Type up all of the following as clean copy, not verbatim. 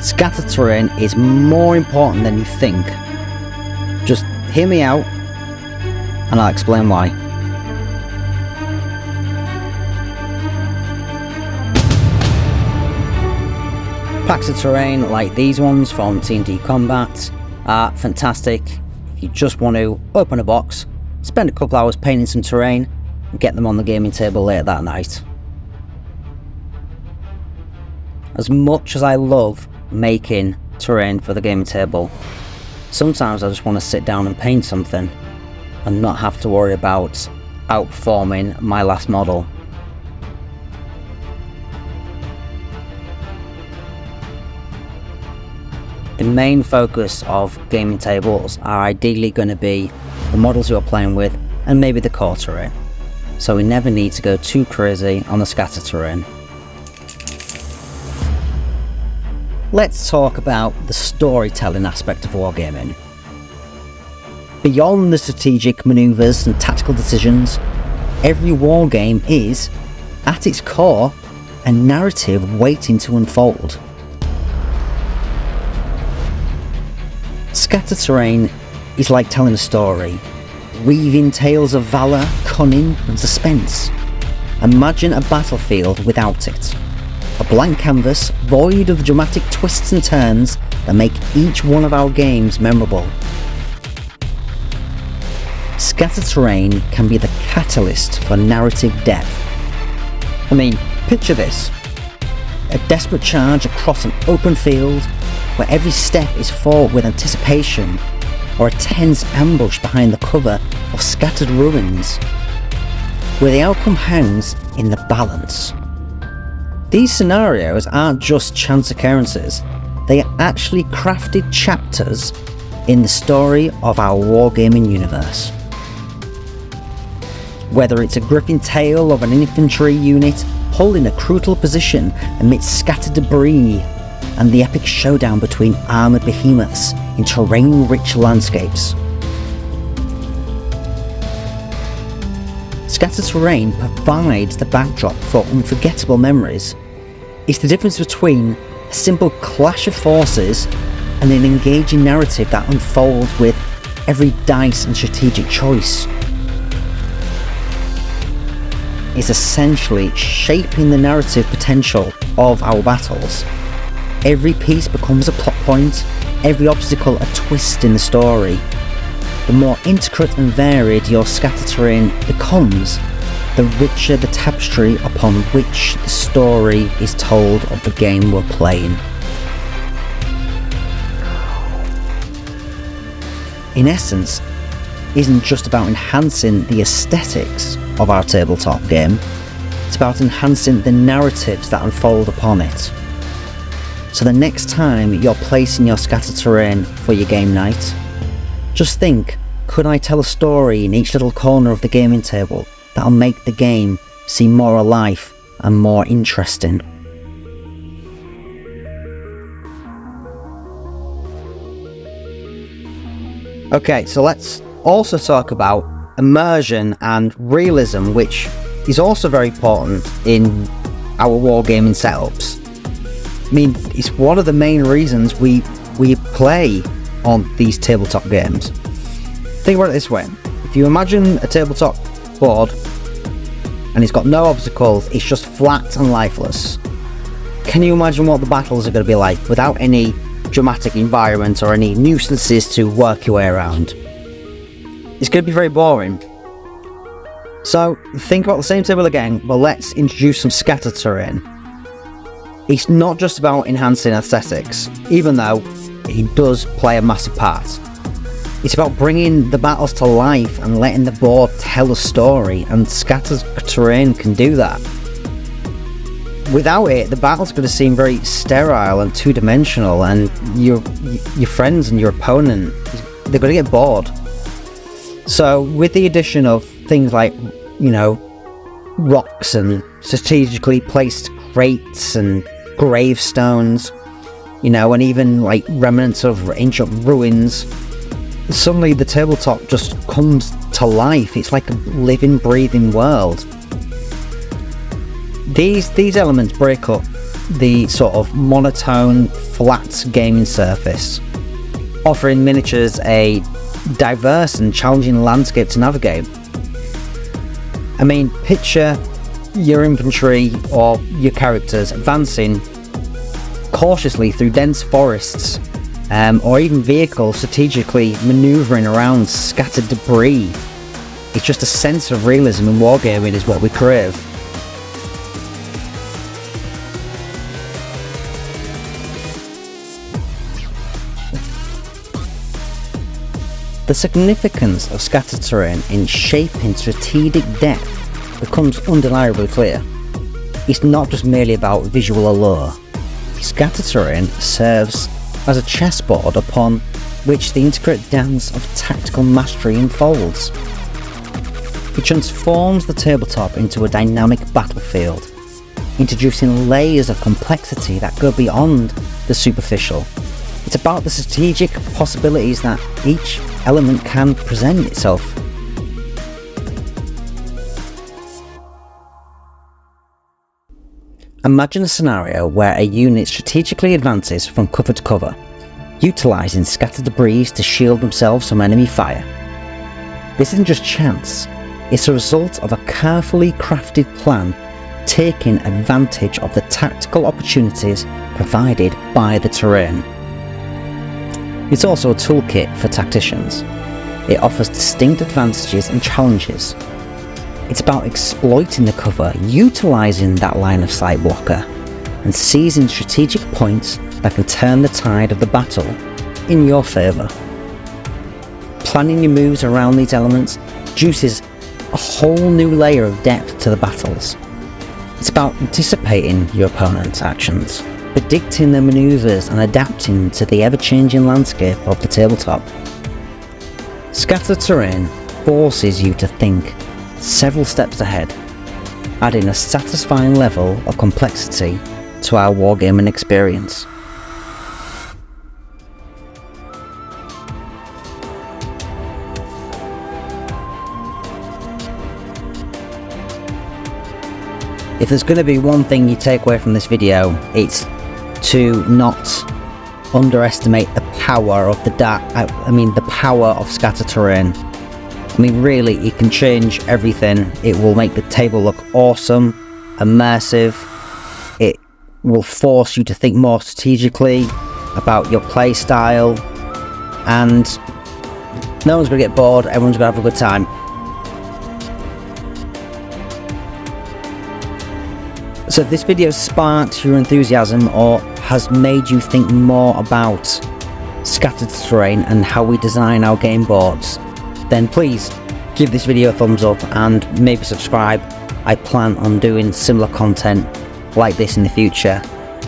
Scattered terrain is more important than you think. Just hear me out and I'll explain why. Packs of terrain like these ones from T&D Combat are fantastic if you just want to open a box, spend a couple hours painting some terrain and get them on the gaming table later that night. As much as I love making terrain for the gaming table, sometimes I just want to sit down and paint something and not have to worry about outperforming my last model. The main focus of gaming tables are ideally going to be the models you're playing with and maybe the core terrain, so we never need to go too crazy on the scatter terrain. Let's talk about the storytelling aspect of wargaming. Beyond the strategic maneuvers and tactical decisions, every wargame is, at its core, a narrative waiting to unfold. Scattered terrain is like telling a story, weaving tales of valour, cunning and suspense. Imagine a battlefield without it. A blank canvas, void of the dramatic twists and turns that make each one of our games memorable. Scattered terrain can be the catalyst for narrative depth. I mean, picture this. A desperate charge across an open field where every step is fought with anticipation, or a tense ambush behind the cover of scattered ruins, where the outcome hangs in the balance. These scenarios aren't just chance occurrences, they are actually crafted chapters in the story of our wargaming universe. Whether it's a gripping tale of an infantry unit holding a crucial position amidst scattered debris, and the epic showdown between armoured behemoths in terrain-rich landscapes. Scattered terrain provides the backdrop for unforgettable memories. It's the difference between a simple clash of forces and an engaging narrative that unfolds with every dice and strategic choice. It's essentially shaping the narrative potential of our battles. Every piece becomes a plot point, every obstacle a twist in the story. The more intricate and varied your scattered terrain becomes, the richer the tapestry upon which the story is told of the game we're playing. In essence, it isn't just about enhancing the aesthetics of our tabletop game, it's about enhancing the narratives that unfold upon it. So the next time you're placing your scattered terrain for your game night, just think, could I tell a story in each little corner of the gaming table that'll make the game seem more alive and more interesting? Okay, so let's also talk about immersion and realism, which is also very important in our wargaming setups. I mean, it's one of the main reasons we play on these tabletop games. Think about it this way. If you imagine a tabletop board and it's got no obstacles, it's just flat and lifeless. Can you imagine what the battles are going to be like without any dramatic environment or any nuisances to work your way around? It's going to be very boring. So think about the same table again, but let's introduce some scattered terrain. It's not just about enhancing aesthetics, even though it does play a massive part. It's about bringing the battles to life and letting the board tell a story, and scattered terrain can do that. Without it, the battle's going to seem very sterile and two-dimensional, and your friends and your opponent, they're going to get bored. So with the addition of things like, rocks and strategically placed crates and gravestones, and even like remnants of ancient ruins, suddenly the tabletop just comes to life. It's like a living, breathing world. These elements break up the sort of monotone, flat gaming surface, offering miniatures a diverse and challenging landscape to navigate. I mean, picture your infantry or your characters advancing cautiously through dense forests, or even vehicles strategically manoeuvring around scattered debris. It's just a sense of realism in wargaming is what we crave. The significance of scattered terrain in shaping strategic depth becomes undeniably clear. It's not just merely about visual allure. Scattered terrain serves as a chessboard upon which the intricate dance of tactical mastery unfolds. It transforms the tabletop into a dynamic battlefield, introducing layers of complexity that go beyond the superficial. It's about the strategic possibilities that each element can present itself. Imagine a scenario where a unit strategically advances from cover to cover, utilising scattered debris to shield themselves from enemy fire. This isn't just chance, it's a result of a carefully crafted plan taking advantage of the tactical opportunities provided by the terrain. It's also a toolkit for tacticians. It offers distinct advantages and challenges. It's about exploiting the cover, utilising that line of sight blocker, and seizing strategic points that can turn the tide of the battle in your favour. Planning your moves around these elements introduces a whole new layer of depth to the battles. It's about anticipating your opponent's actions, predicting their manoeuvres and adapting to the ever-changing landscape of the tabletop. Scattered terrain forces you to think several steps ahead, adding a satisfying level of complexity to our wargaming experience. If there's going to be one thing you take away from this video, it's to not underestimate the power of the power of scattered terrain. I mean, really, it can change everything. It will make the table look awesome, immersive. It will force you to think more strategically about your play style, and no one's going to get bored. Everyone's going to have a good time. So if this video sparked your enthusiasm or has made you think more about scattered terrain and how we design our game boards, then please give this video a thumbs up and maybe subscribe. I plan on doing similar content like this in the future,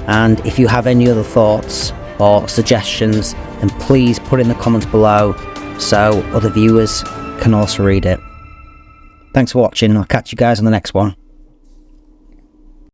and if you have any other thoughts or suggestions, then please put in the comments below so other viewers can also read it. Thanks for watching. I'll catch you guys on the next one.